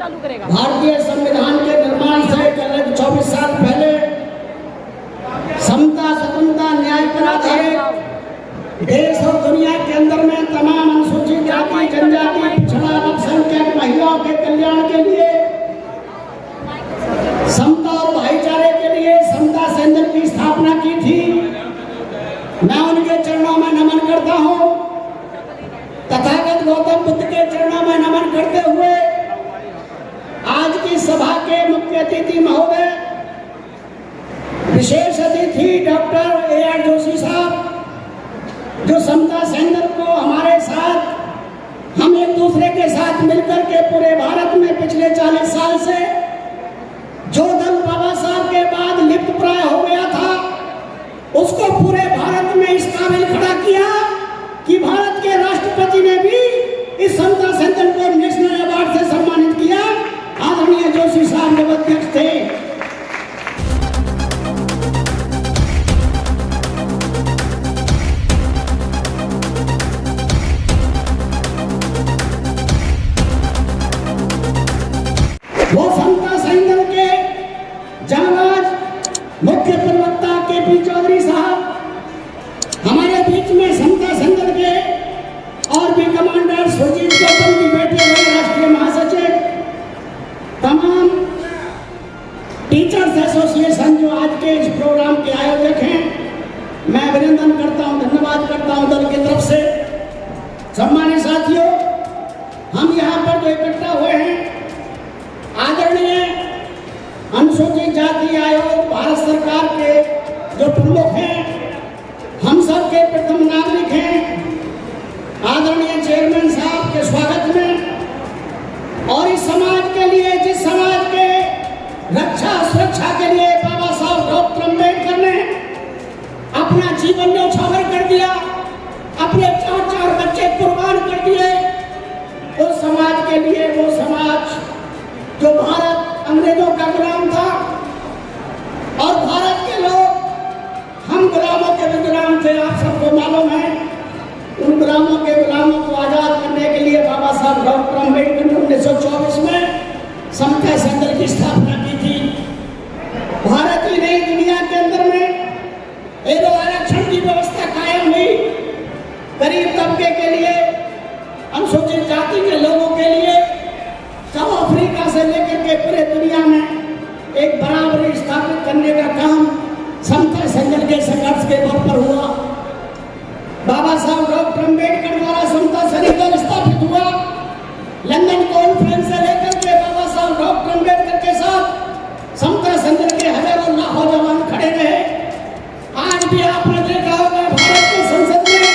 चालू करेगा। भारतीय संविधान के निर्माण से करीब 24 साल पहले समता, स्वतंत्रता, न्याय पर आधारित देश और दुनिया के अंदर में तमाम अनुसूचित जाति, जनजाति, पिछड़ा, अल्पसंख्यक महिलाओं के कल्याण के लिए, समता और भाईचारे के लिए समता सैनिक की स्थापना की थी। मैं उनके चरणों में नमन करता हूँ। तथागत गौतम बुद्ध के चरणों में नमन करते हुए आज की सभा के मुख्य अतिथि महोदय, विशेष अतिथि डॉक्टर A.R. जोशी साहब, जो समता सैनिक को हमारे साथ, हम एक दूसरे के साथ मिलकर के पूरे भारत में पिछले 40 साल से जो दल बाबा साहब के बाद लिप्त प्राय हो गया था, उसको पूरे भारत में इस काबिल खड़ा किया कि भारत के राष्ट्रपति ने भी इस समता सैनिक को नेशनल अवार्ड से सम्मानित किया। आदरणीय जोशी साहब जब अध्यक्ष थे। वो समता सैनिक के जांबाज मुख्य प्रवक्ता के.पी. चौधरी साहब हमारे बीच में समता सैनिक के और भी कमांडर सुरजीत गौतम जी बैठे हुए, राष्ट्रीय महासचिव, तमाम टीचर्स एसोसिएशन जो आज के इस प्रोग्राम के आयोजक हैं, मैं अभिनंदन करता हूं, धन्यवाद करता हूं दल की तरफ से। सम्मानित साथियों, हम यहाँ पर जो इकट्ठा हुए हैं, आदरणीय अनुसूचित जाति आयोग भारत सरकार के जो प्रमुख हैं, हम सब के प्रथम नागरिक हैं, आदरणीय चेयरमैन साहब के स्वागत में, और इस समाज के लिए, जिस समाज के रक्षा सुरक्षा के लिए बाबा साहब डॉक्टर अम्बेडकर ने अपना जीवन न्यौछावर कर दिया, अपने 4 बच्चे कुर्बान कर दिए, उस समाज के लिए, वो समाज जो भारत अंग्रेजों का गुलाम था और भारत के लोग, हम गुलामों के भी गुलाम थे, आप सबको मालूम है। उन गुलामों के गुलामों को आजाद करने के लिए बाबा साहब डॉक्टर अम्बेडकर ने 1924 में समता सैनिक की स्थापना की थी। भारत ही नहीं, दुनिया के अंदर में एक आरक्षण की व्यवस्था कायम हुई। गरीब तबके के लिए, अनुसूचित जाति के लोगों के लिए, चाहे अफ्रीका से लेकर के पूरे दुनिया में एक बराबरी स्थापित करने का काम समता सैनिक के संघर्ष के बल पर हुआ। बाबा साहब डॉक्टर अम्बेडकर द्वारा समता सैनिक दल स्थापित हुआ। लंदन कॉन्फ्रेंस से लेकर के बाबा साहब डॉक्टर अम्बेडकर के साथ समता सैनिक के हजारों लाखों जवान खड़े रहे। आज भी आपने देखा होगा, भारत की संसद में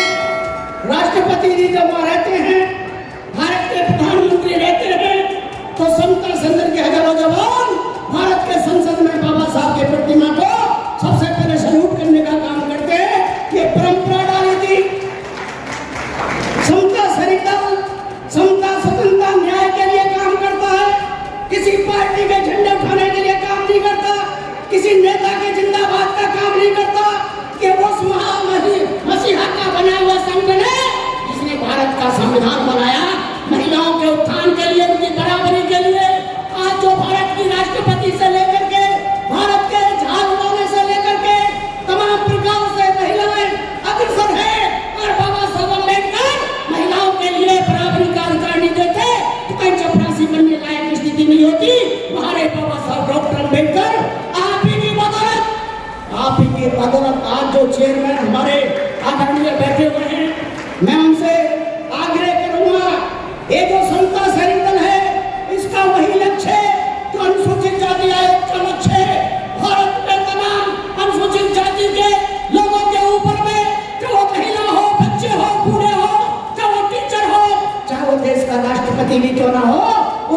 राष्ट्रपति जी जब रहते हैं, भारत के प्रधानमंत्री रहते हैं, तो समता सैनिक के हजारों जवान भारत के संसद में बाबा साहब के प्रतिमा को सबसे पहले सल्यूट करने का काम करते हैं। ये परंपरा डाली थी। समता सैनिक दल समता, स्वतंत्रता, न्याय के लिए काम करता है। किसी पार्टी के झंडे उठाने के लिए काम नहीं करता, किसी नेता के जिंदाबाद का काम नहीं करता। कि वो मसीहा का बना हुआ संगठन है जिसने भारत का संविधान बनाया, महिलाओं के उत्थान के लिए, उनकी बराबरी के लिए। आज जो भारत की राष्ट्रपति से लेकर के, भारत के झाल उड़ाने से लेकर के तमाम प्रकार से महिलाएं अग्रसर है, और बाबा साहब अम्बेडकर महिलाओं के लिए बराबरी का अधिकार नहीं देते तो कहीं चपरासी बनने लायक स्थिति नहीं होती। हमारे बाबा साहब डॉक्टर अम्बेडकर आप ही की बदौलत आज जो चेयरमैन हमारे आदरणीय बैठे हुए हैं, मैं उनसे आग्रह करूंगा, ये जो समता सैनिक दल है, इसका वही लक्ष्य है जो अनुसूचित जाति आयोग का लक्ष्य है। भारत में तमाम अनुसूचित जाति के लोगों के ऊपर में, चाहे वो महिला हो, बच्चे हो, बूढ़े हो, चाहे वो टीचर हो, चाहे वो देश का राष्ट्रपति भी क्यों ना हो,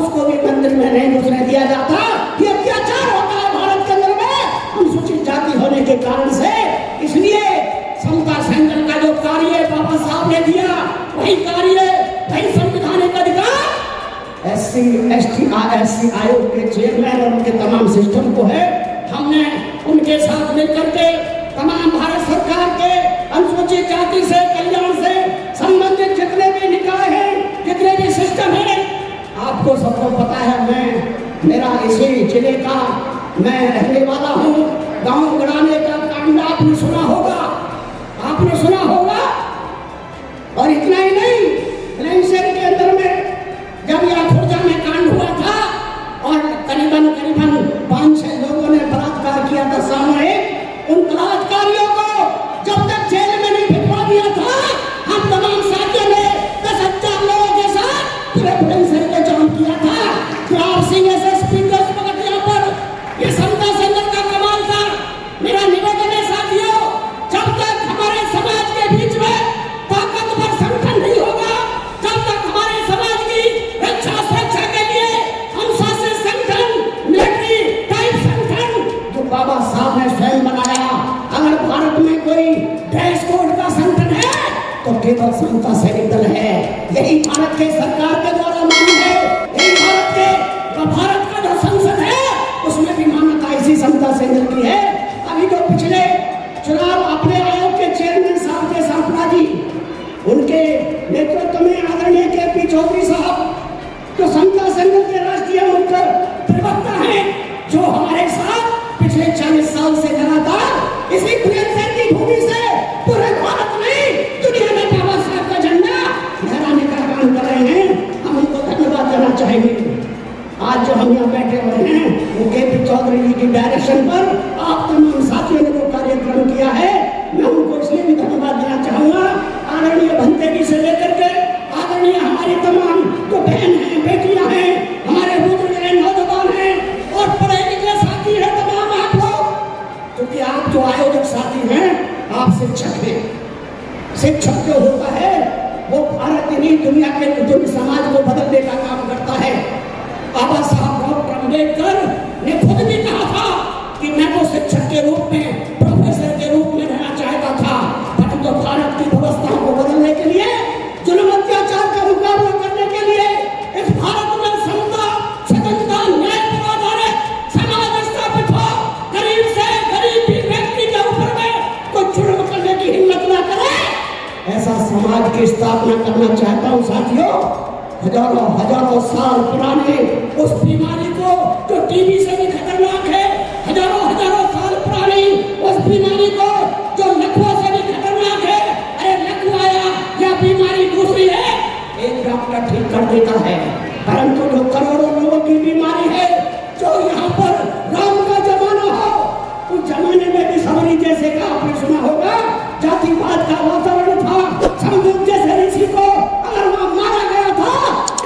उसको भी मंदिर में नहीं घुसने दिया जाता। ये अत्याचार होता है भारत के अंदर में अनुसूचित जाति होने के कारण से। इसलिए समता सैनिक का जो कार्य बाबा साहब ने दिया, वही कार्य, वही संवैधानिक अधिकार SC आयोग के चेयरमैन और उनके तमाम सिस्टम को है। हमने उनके साथ मिलकर के तमाम भारत सरकार के अनुसूचित जाति से, कल्याण से संबंधित जितने भी निकाय हैं, जितने भी सिस्टम हैं, आपको सबको पता है। मैं मेरा इसी जिले का मैं रहने वाला हूँ। गांव गड़ाने का कांड आपने सुना होगा, आपने सुना होगा। और इतना ही नहीं, बुलंदशहर के अंदर में जब यह खुर्जा में कांड हुआ था और करीबन 5-6 लोगों ने बलात्कार किया था सामूहिक, उन बलात्कारियों को जब तक जेल में नहीं भिजवा दिया था, हम तमाम साथियों ने 10,000 लोगों के साथ पूरे बुलंदशहर को जाम किया था। प्रताप सिंह एसएसपी को पकड़ने पर यह समता संघर्ष का कमाल था। मेरा निवेदन है साथियों, जब तक हमारे समाज के बीच में ताकतवर संगठन नहीं होगा, जब तक हमारे समाज की रक्षा सुरक्षा के लिए हम शासकीय संगठन, मिलिट्री टाइप संगठन जो बाबा साहब ने स्वयं बनाया, अगर भारत में कोई ड्रेस कोड का संगठन है तो केवल समता सैनिक दल है। यही भारत के सरकार के द्वारा मान्य है, यही भारत का जो संसद है उसमें भी मान्यता इसी समता सैनिक दल की है। अभी जो पिछले चुनाव अपने आयोग के चेयरमैन साहब के सांपला जी, उनके नेतृत्व में आदरणीय के.पी. चौधरी साहब जो समता सैनिक के राष्ट्रीय मुख्य प्रवक्ता हैं, जो हमारे साथ पिछले 40 साल से लगातार इसी बुलंदशहर की भूमि से पूरे भारत में दुनिया में बाबा साहब का झंडा लहराने का काम कर रहे हैं, हम उनको धन्यवाद देना चाहेंगे। आज जो हम यहाँ बैठे हुए हैं वो के.पी. चौधरी जी की डायरेक्शन पर आप तमाम साथियों ने जो कार्यक्रम किया है, मैं उनको इसलिए भी धन्यवाद देना चाहूंगा। आदरणीय भंते जी से लेकर के आदरणीय हमारी तमाम जो बहन हैं, बेटियां हैं, हमारे बुजुर्ग हैं, नौजवान हैं और पढ़े लिखे साथी हैं, तमाम आप लोग, क्योंकि आप जो आयोजक साथी हैं, आप शिक्षक हैं। शिक्षक जो होता है वो भारत की नहीं दुनिया के समाज को बदलने का काम करता है। बाबा साहब डॉक्टर अम्बेडकर ने खुद भी कहा था कि मैं तो शिक्षक के रूप में, प्रोफेसर के रूप में रहना चाहता था, परंतु तो भारत की व्यवस्था को बदलने के लिए, जुल्म अत्याचार का मुकाबला करने के लिए इस भारत में समता, स्वतंत्रता, न्याय पर आधारित समाज स्थापित हो, गरीब से गरीब भी व्यक्ति के ऊपर में कोई जुल्म करने की हिम्मत न करे, ऐसा समाज की स्थापना करना चाहता हूँ साथियों। हजारों साल पुराने उस बीमारी को जो टीबी से भी खतरनाक है, हजारों साल पुरानी उस बीमारी को जो लकवा से भी खतरनाक है, अरे लकवा या बीमारी दूसरी है, एक डॉक्टर ठीक कर देता है, परंतु जो करोड़ों लोगों की बीमारी है, जो यहाँ पर राम का जमाना हो, उस जमाने में भी सबरी जैसे का आपने सुना होगा, जातिवाद का वातावरण था, समझौते जैसे ऋषि को अगर वहां मारा गया था,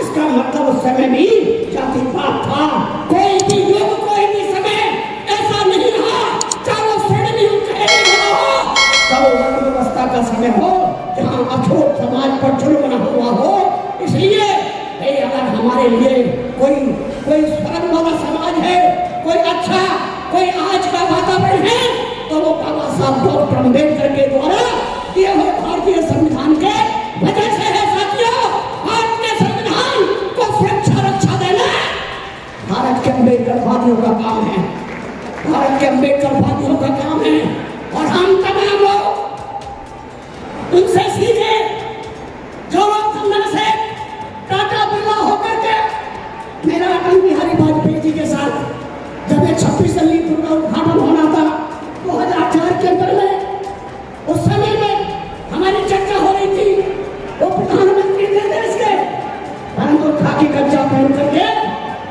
इसका मतलब उस समय भी जातिवाद था। कोई भी युग, कोई भी समय ऐसा नहीं रहा चारों श्रेणी वर्ण व्यवस्था का समय हो जहाँ अछूत समाज पर जुर्म न हुआ हो। इसलिए अगर हमारे लिए कोई स्वर्ग वाला समाज है, कोई अच्छा, कोई आज का वातावरण है, तो वो बाबा साहब डॉक्टर अम्बेडकर के द्वारा दिए हुए भारतीय संविधान के वजह से है साथियों। भारत के संविधान को सुरक्षा रक्षा देना भारत के अम्बेडकर वादियों का काम है, भारत के अम्बेडकर वादियों का काम है। और हम तमाम लोग उनसे सीधे जो लोग चंदन से टाटा बिरला होकर के मेरा अटल बिहारी वाजपेयी जी के साथ जब ये 26 अलीपुर का उद्घाटन होना था 2004 के अंदर में, उस समय में हमारी चर्चा हो रही थी, वो प्रधानमंत्री थे देश के, परंतु खाकी कच्चा पहन करके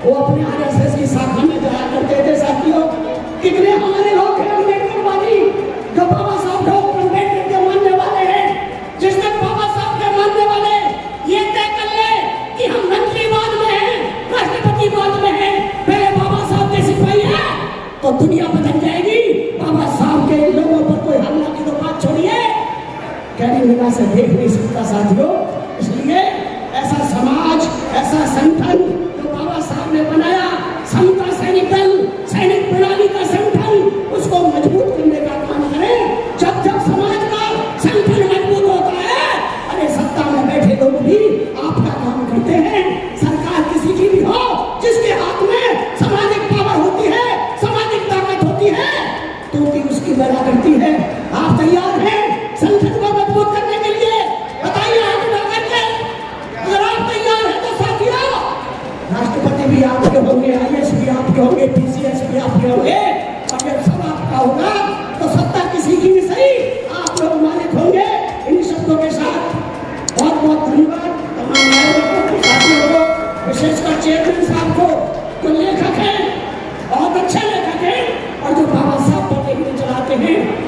वो अपने आरएसएस की शाखा में जाया करते थे साथियों। कितने हमारे लोग हैं अम्बेडकरवादी जो बाबा साहब डॉक्टर अम्बेडकर के मानने वाले हैं, जिस तक बाबा साहब के मानने वाले ये तय कर ले कि हम मंत्रीवाद में हैं, राष्ट्रपतिवाद में हैं, पहले बाबा साहब के सिपाही हैं, तो दुनिया बदल जाएगी। बाबा साहब के लोगों पर कोई हमला की तो बात छोड़िए, कहने निगाह से देख नहीं सकता साथियों। इसलिए ऐसा समाज, ऐसा संगठन जो बाबा साहब ने बनाया, समता सैनिक दल, सैनिक प्रणाली का संगठन, उसको मजबूत करने का काम करें। जब जब समाज का संगठन मजबूत होता है, अरे सत्ता में बैठे लोग भी आपका काम करते हैं। सरकार किसी की भी हो, जिसके हाथ में सामाजिक पावर होती है, सामाजिक ताकत होती है, तो भी उसकी बला करती है। आप तैयार हैं संगठन को मजबूत करने के लिए? बताइए आगे बढ़कर के। अगर आप तैयार हैं तो साथियों, राष्ट्रपति भी आपके होंगे, आईएएस आपके होंगे, पीसीएस भी आपके होंगे, और जब सब आपका होगा तो सत्ता किसी की भी सही, आप लोग मालिक होंगे। इन शब्दों के साथ बहुत बहुत धन्यवाद तमाम आयोजकों को, साथियों को, विशेषकर चेयरमैन साहब को, जो लेखक हैं, बहुत अच्छे लेखक हैं और जो बाबा साहब पर लेखनी चलाते हैं।